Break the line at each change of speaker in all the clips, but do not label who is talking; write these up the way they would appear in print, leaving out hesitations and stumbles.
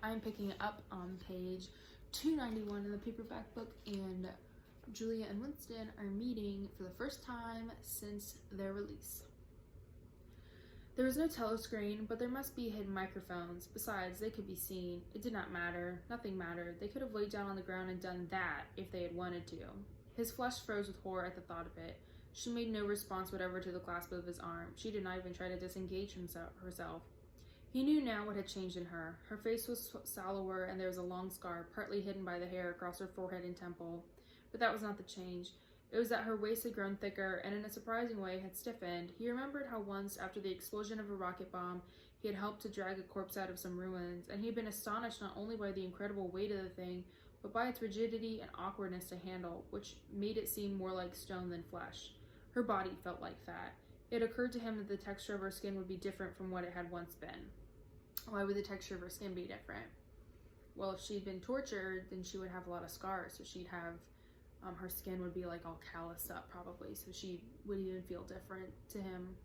I'm picking up on page 291 in the paperback book, and Julia and Winston are meeting for the first time since their release. There was no telescreen, but there must be hidden microphones. Besides, they could be seen. It did not matter. Nothing mattered. They could have laid down on the ground and done that if they had wanted to. His flesh froze with horror at the thought of it. She made no response whatever to the clasp of his arm. She did not even try to disengage herself. He knew now what had changed in her. Her face was sallower, and there was a long scar, partly hidden by the hair across her forehead and temple. But that was not the change. It was that her waist had grown thicker, and in a surprising way had stiffened. He remembered how once, after the explosion of a rocket bomb, he had helped to drag a corpse out of some ruins, and he had been astonished not only by the incredible weight of the thing, but by its rigidity and awkwardness to handle, which made it seem more like stone than flesh. Her body felt like fat. It occurred to him that the texture of her skin would be different from what it had once been. Why would the texture of her skin be different? Well, if she'd been tortured, then she would have a lot of scars, so she'd have her skin would be like all calloused up probably, so she would even feel different to him.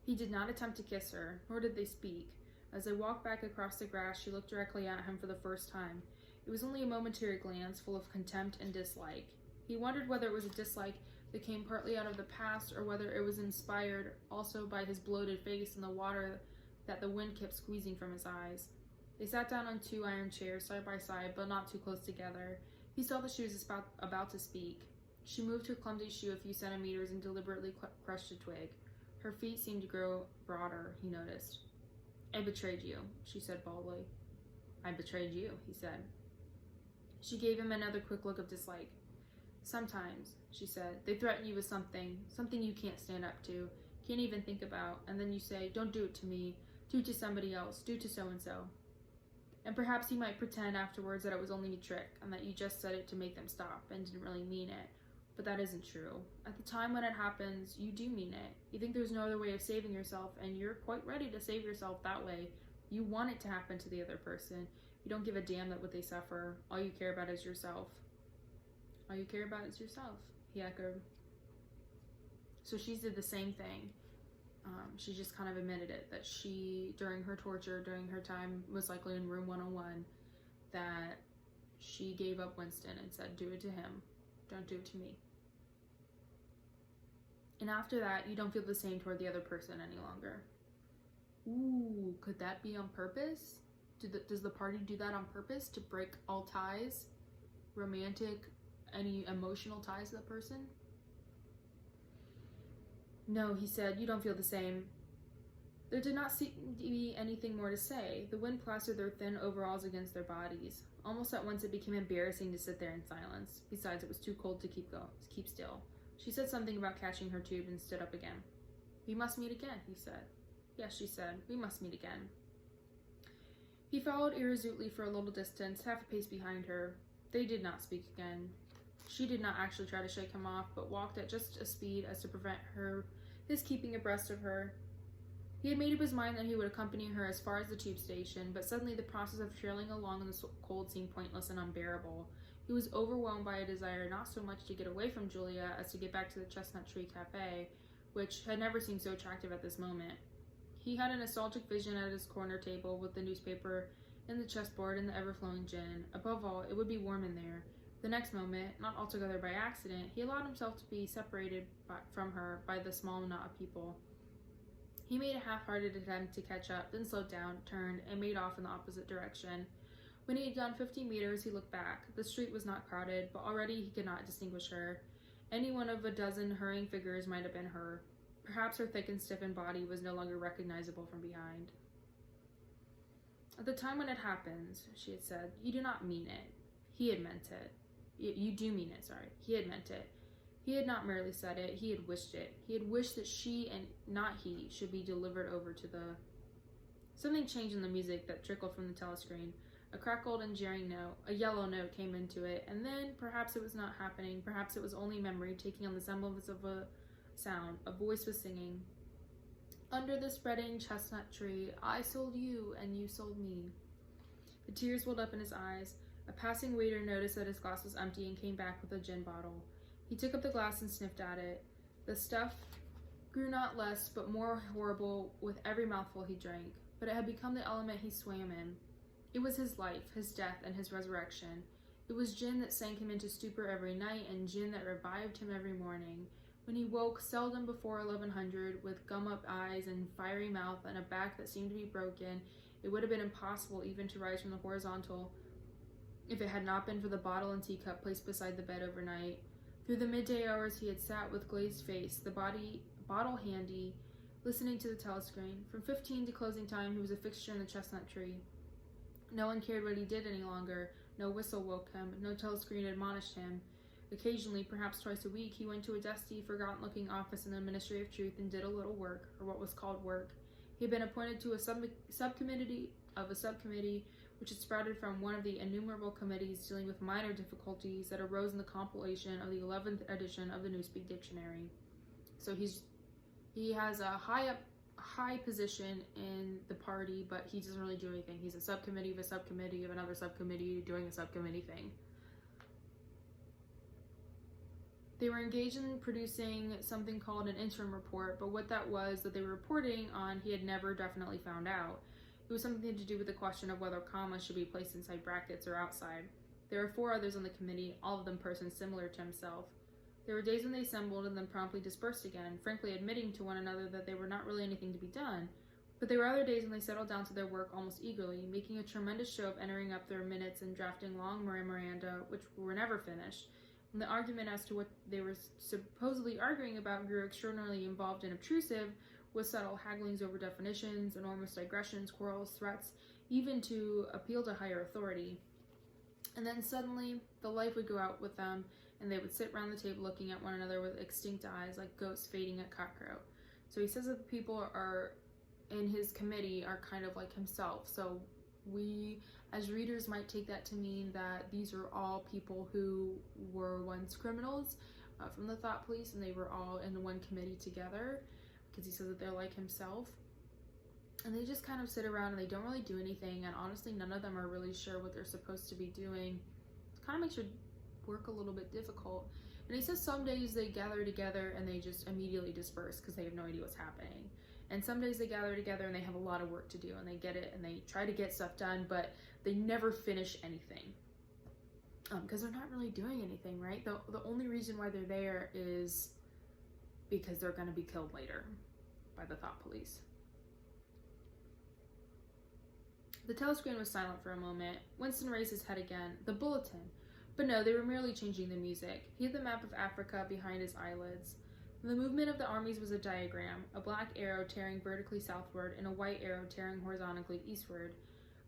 He did not attempt to kiss her, nor did they speak. As they walked back across the grass, she looked directly at him for the first time. It was only a momentary glance full of contempt and dislike. He wondered whether it was a dislike that came partly out of the past, or whether it was inspired also by his bloated face and the water that the wind kept squeezing from his eyes. They sat down on 2 iron chairs side by side, but not too close together. He saw that she was about to speak. She moved her clumsy shoe a few centimeters and deliberately crushed a twig. Her feet seemed to grow broader, he noticed. "I betrayed you," she said baldly. "I betrayed you," he said. She gave him another quick look of dislike. "Sometimes," she said, "they threaten you with something you can't stand up to, can't even think about, and then you say, 'Don't do it to me, do it to somebody else, do it to so-and-so.' And perhaps you might pretend afterwards that it was only a trick, and that you just said it to make them stop, and didn't really mean it. But that isn't true. At the time when it happens, you do mean it. You think there's no other way of saving yourself, and you're quite ready to save yourself that way. You want it to happen to the other person. You don't give a damn that what they suffer. All you care about is yourself." "All you care about is yourself," he echoed. So she did the same thing. She just kind of admitted it, that she, during her torture, during her time, most likely in room 101, that she gave up Winston and said, "Do it to him. Don't do it to me." And after that, you don't feel the same toward the other person any longer. Ooh, could that be on purpose? Does the party do that on purpose to break all ties? Romantic, any emotional ties to the person? "No," he said, "you don't feel the same." There did not seem to be anything more to say. The wind plastered their thin overalls against their bodies. Almost at once it became embarrassing to sit there in silence. Besides, it was too cold to keep still. She said something about catching her tube and stood up again. "We must meet again," he said. "Yes," she said, "we must meet again." He followed irresolutely for a little distance, half a pace behind her. They did not speak again. She did not actually try to shake him off, but walked at just a speed as to prevent his keeping abreast of her. He had made up his mind that he would accompany her as far as the tube station, but suddenly the process of trailing along in the cold seemed pointless and unbearable. He was overwhelmed by a desire not so much to get away from Julia as to get back to the Chestnut Tree Cafe, which had never seemed so attractive at this moment. He had a nostalgic vision at his corner table with the newspaper and the chessboard and the ever-flowing gin. Above all, it would be warm in there. The next moment, not altogether by accident, he allowed himself to be separated from her by the small knot of people. He made a half-hearted attempt to catch up, then slowed down, turned, and made off in the opposite direction. When he had gone 50 meters, he looked back. The street was not crowded, but already he could not distinguish her. Any one of a dozen hurrying figures might have been her. Perhaps her thick and stiffened body was no longer recognizable from behind. "At the time when it happens," she had said, "you do not mean it." He had meant it. You do mean it, sorry. He had meant it. He had not merely said it, he had wished it. He had wished that she, and not he, should be delivered over to the... Something changed in the music that trickled from the telescreen. A crackled and jeering note, a yellow note, came into it, and then, perhaps it was not happening, perhaps it was only memory taking on the semblance of a sound. A voice was singing, "Under the spreading chestnut tree, I sold you, and you sold me." The tears welled up in his eyes. A passing waiter noticed that his glass was empty and came back with a gin bottle. He took up the glass and sniffed at it. The stuff grew not less but more horrible with every mouthful he drank, but it had become the element he swam in. It was his life, his death, and his resurrection. It was gin that sank him into stupor every night, and gin that revived him every morning. When he woke, seldom before 1100, with gum-up eyes and fiery mouth and a back that seemed to be broken, it would have been impossible even to rise from the horizontal if it had not been for the bottle and teacup placed beside the bed overnight. Through the midday hours he had sat with glazed face, the bottle handy, listening to the telescreen. From 15 to closing time he was a fixture in the chestnut tree. No one cared what he did any longer. No whistle woke him. No telescreen admonished him. Occasionally, perhaps twice a week, he went to a dusty, forgotten-looking office in the Ministry of Truth and did a little work, or what was called work. He had been appointed to a subcommittee of a subcommittee which had sprouted from one of the innumerable committees dealing with minor difficulties that arose in the compilation of the 11th edition of the Newspeak Dictionary. So he has a high position in the party, but he doesn't really do anything. He's a subcommittee of a subcommittee of another subcommittee doing a subcommittee thing. They were engaged in producing something called an interim report, but what that was that they were reporting on, he had never definitely found out. It was something to do with the question of whether commas should be placed inside brackets or outside. There were 4 others on the committee, all of them persons similar to himself. There were days when they assembled and then promptly dispersed again, frankly admitting to one another that there were not really anything to be done. But there were other days when they settled down to their work almost eagerly, making a tremendous show of entering up their minutes and drafting long memoranda which were never finished. And the argument as to what they were supposedly arguing about grew extraordinarily involved and obtrusive, with subtle hagglings over definitions, enormous digressions, quarrels, threats, even to appeal to higher authority. And then suddenly, the life would go out with them, and they would sit round the table looking at one another with extinct eyes, like ghosts fading at cockcrow. So he says that the people are in his committee are kind of like himself. So we, as readers, might take that to mean that these are all people who were once criminals from the thought police, and they were all in one committee together, because he says that they're like himself. And they just kind of sit around and they don't really do anything, and honestly none of them are really sure what they're supposed to be doing. It kind of makes your work a little bit difficult. And he says some days they gather together and they just immediately disperse because they have no idea what's happening. And some days they gather together and they have a lot of work to do, and they get it and they try to get stuff done, but they never finish anything. Because they're not really doing anything, right? The only reason why they're there is because they're going to be killed later by the thought police. The telescreen was silent for a moment. Winston raised his head again. The bulletin. But no, they were merely changing the music. He had the map of Africa behind his eyelids. The movement of the armies was a diagram, a black arrow tearing vertically southward and a white arrow tearing horizontally eastward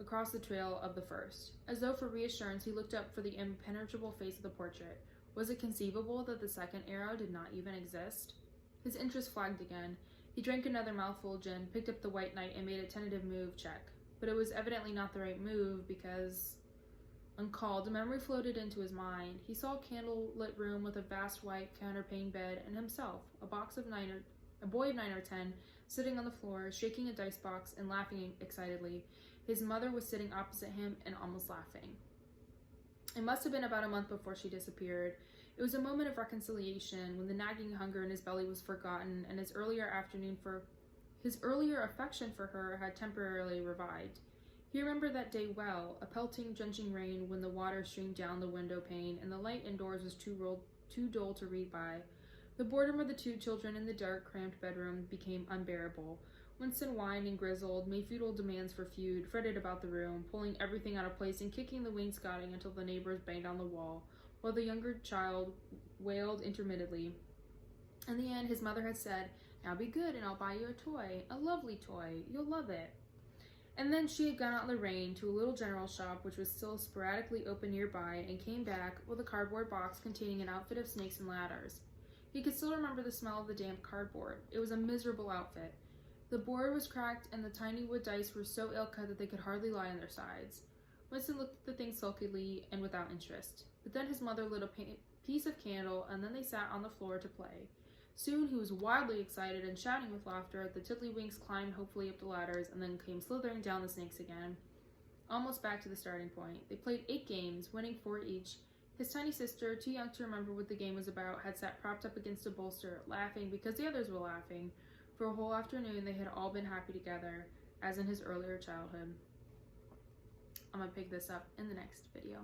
across the trail of the first. As though for reassurance, he looked up for the impenetrable face of the portrait. Was it conceivable that the second arrow did not even exist? His interest flagged again. He drank another mouthful of gin, picked up the White Knight, and made a tentative move check. But it was evidently not the right move because, uncalled, a memory floated into his mind. He saw a candle-lit room with a vast white counterpane bed and himself, a boy of 9 or 10, sitting on the floor, shaking a dice box and laughing excitedly. His mother was sitting opposite him and almost laughing. It must have been about a month before she disappeared. It was a moment of reconciliation when the nagging hunger in his belly was forgotten and his earlier affection for her had temporarily revived. He remembered that day well, a pelting, drenching rain when the water streamed down the window pane and the light indoors was too dull to read by. The boredom of the 2 children in the dark, cramped bedroom became unbearable. Winston whined and grizzled, made futile demands for food, fretted about the room, pulling everything out of place and kicking the wainscoting until the neighbors banged on the wall, while the younger child wailed intermittently. In the end, his mother had said, "Now be good and I'll buy you a toy, a lovely toy, you'll love it." And then she had gone out in the rain to a little general shop which was still sporadically open nearby and came back with a cardboard box containing an outfit of snakes and ladders. He could still remember the smell of the damp cardboard. It was a miserable outfit. The board was cracked and the tiny wood dice were so ill-cut that they could hardly lie on their sides. Winston looked at the thing sulkily and without interest. But then his mother lit a piece of candle and then they sat on the floor to play. Soon he was wildly excited and shouting with laughter. The tiddlywinks climbed hopefully up the ladders and then came slithering down the snakes again, almost back to the starting point. They played 8 games, winning 4 each. His tiny sister, too young to remember what the game was about, had sat propped up against a bolster, laughing because the others were laughing. For a whole afternoon they had all been happy together, as in his earlier childhood. I'm gonna pick this up in the next video.